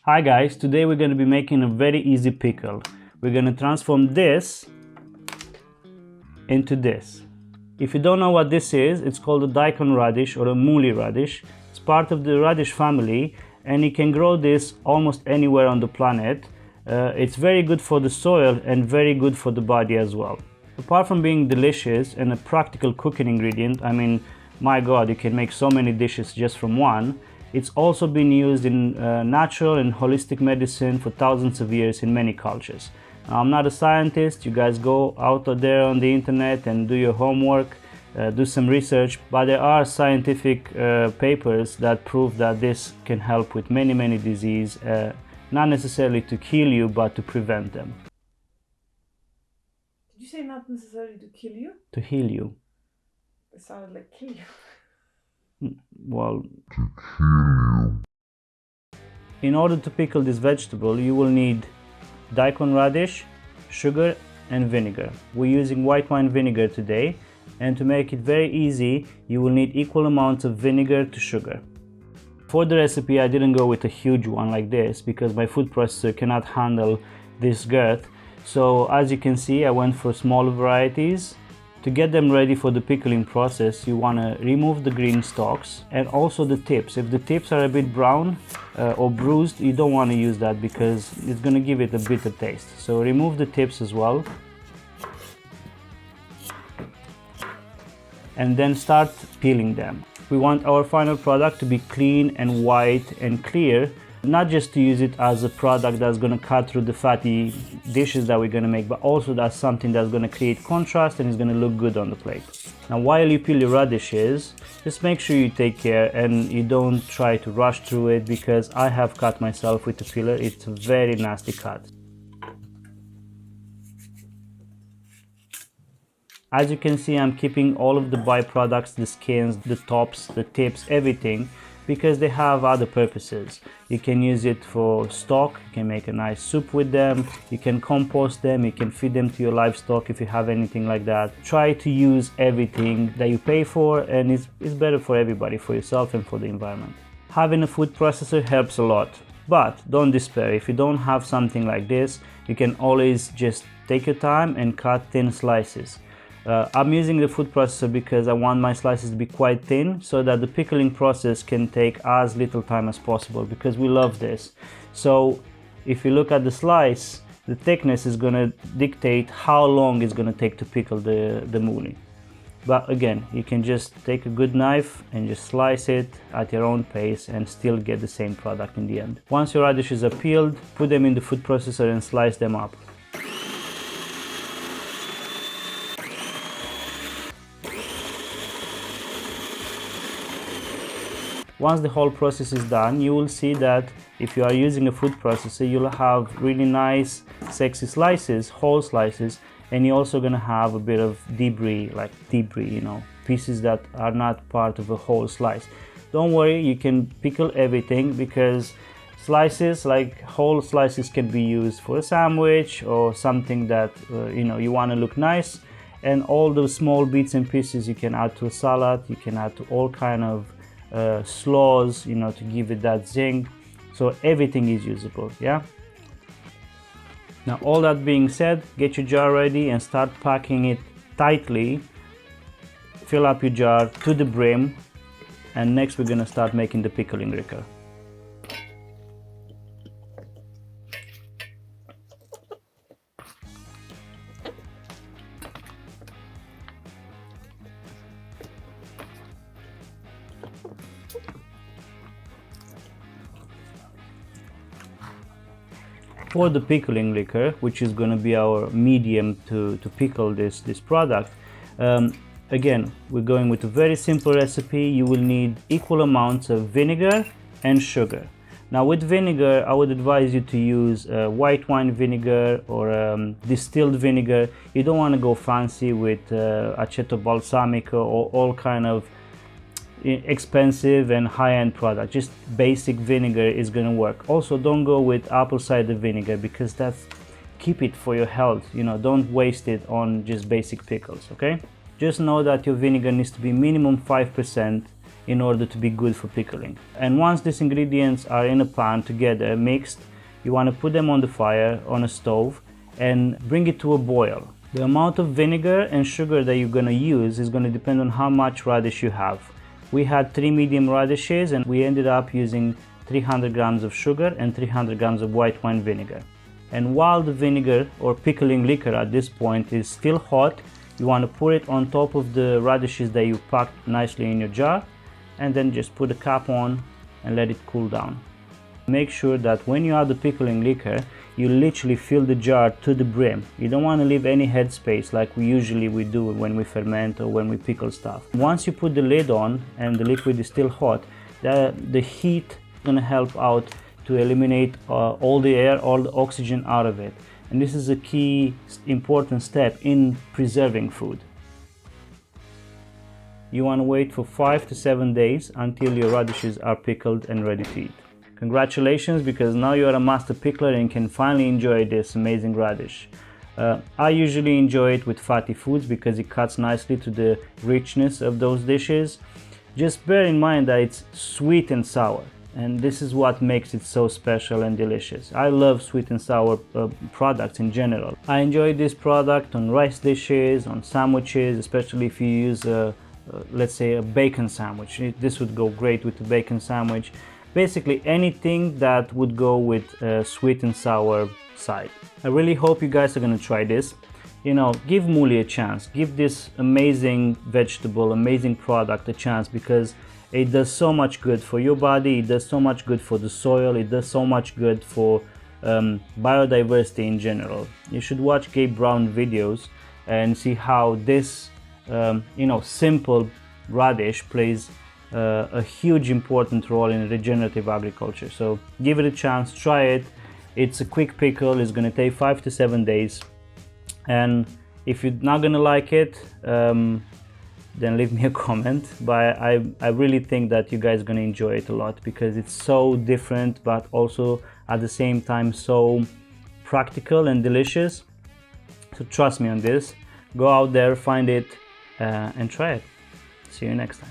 Hi guys, today we're going to be making a very easy pickle. We're going to transform this into this. If you don't know what this is, it's called a daikon radish or a mooli radish. It's part of the radish family and you can grow this almost anywhere on the planet. It's very good for the soil and very good for the body as well. Apart from being delicious and a practical cooking ingredient, I mean, my god, you can make so many dishes just from one. It's also been used in natural and holistic medicine for thousands of years in many cultures. Now, I'm not a scientist. You guys go out there on the internet and do your homework, do some research, but there are scientific papers that prove that this can help with many diseases, not necessarily to kill you, but to prevent them. Did you say not necessarily to kill you? To heal you. It sounded like kill you. Well, in order to pickle this vegetable, you will need daikon radish, sugar and vinegar. We're using white wine vinegar today, and to make it very easy, you will need equal amounts of vinegar to sugar. For the recipe, I didn't go with a huge one like this because my food processor cannot handle this girth. So as you can see, I went for smaller varieties. To get them ready for the pickling process, you want to remove the green stalks and also the tips. If the tips are a bit brown or bruised, you don't want to use that because it's going to give it a bitter taste. So remove the tips as well. And then start peeling them. We want our final product to be clean and white and clear, not just to use it as a product that's going to cut through the fatty dishes that we're going to make, but also that's something that's going to create contrast and is going to look good on the plate. Now, while you peel your radishes, just make sure you take care and you don't try to rush through it, because I have cut myself with the peeler. It's a very nasty cut. As you can see, I'm keeping all of the byproducts, the skins, the tops, the tips, everything, because they have other purposes. You can use it for stock, you can make a nice soup with them, you can compost them, you can feed them to your livestock if you have anything like that. Try to use everything that you pay for, and it's better for everybody, for yourself and for the environment. Having a food processor helps a lot, but don't despair. If you don't have something like this, you can always just take your time and cut thin slices. I'm using the food processor because I want my slices to be quite thin so that the pickling process can take as little time as possible, because we love this. So if you look at the slice, the thickness is going to dictate how long it's going to take to pickle the mooli. But again, you can just take a good knife and just slice it at your own pace and still get the same product in the end. Once your radishes are peeled, put them in the food processor and slice them up. Once the whole process is done, you will see that if you are using a food processor, you'll have really nice, sexy slices, whole slices, and you're also going to have a bit of debris, you know, pieces that are not part of a whole slice. Don't worry, you can pickle everything, because slices, like whole slices, can be used for a sandwich or something that you know, you want to look nice. And all those small bits and pieces you can add to a salad, you can add to all kind of slaws, you know, to give it that zing. So everything is usable. Yeah. Now, all that being said, get your jar ready and start packing it tightly. Fill up your jar to the brim, and next we're gonna start making the pickling liquor. For the pickling liquor, which is going to be our medium to pickle this product, again, we're going with a very simple recipe. You will need equal amounts of vinegar and sugar. Now, with vinegar, I would advise you to use white wine vinegar or distilled vinegar. You don't want to go fancy with aceto balsamico or all kind of expensive and high-end product. Just basic vinegar is going to work. Also, don't go with apple cider vinegar, because keep it for your health, you know, don't waste it on just basic pickles. Okay, just know that your vinegar needs to be minimum 5%, in order to be good for pickling. And once these ingredients are in a pan together, mixed, you want to put them on the fire, on a stove, and bring it to a boil. The amount of vinegar and sugar that you're going to use is going to depend on how much radish you have. We had 3 medium radishes and we ended up using 300 grams of sugar and 300 grams of white wine vinegar. And while the vinegar or pickling liquor at this point is still hot, you want to put it on top of the radishes that you packed nicely in your jar, and then just put the cap on and let it cool down. Make sure that when you add the pickling liquor, you literally fill the jar to the brim. You don't want to leave any headspace like we usually do when we ferment or when we pickle stuff. Once you put the lid on and the liquid is still hot, the heat is going to help out to eliminate all the air, all the oxygen out of it. And this is a key important step in preserving food. You want to wait for 5 to 7 days until your radishes are pickled and ready to eat. Congratulations, because now you are a master pickler and can finally enjoy this amazing radish. I usually enjoy it with fatty foods because it cuts nicely to the richness of those dishes. Just bear in mind that it's sweet and sour, and this is what makes it so special and delicious. I love sweet and sour products in general. I enjoy this product on rice dishes, on sandwiches, especially if you use let's say a bacon sandwich. This would go great with the bacon sandwich. Basically anything that would go with a sweet and sour side. I really hope you guys are gonna try this. You know, give mooli a chance. Give this amazing vegetable, amazing product a chance, because it does so much good for your body, it does so much good for the soil, it does so much good for biodiversity in general. You should watch Gabe Brown videos and see how this you know, simple radish plays a huge important role in regenerative agriculture. So give it a chance, try it. It's a quick pickle, it's gonna take 5 to 7 days. And if you're not gonna like it, then leave me a comment. But I really think that you guys are gonna enjoy it a lot, because it's so different, but also at the same time so practical and delicious. So trust me on this. Go out there, find it, and try it. See you next time.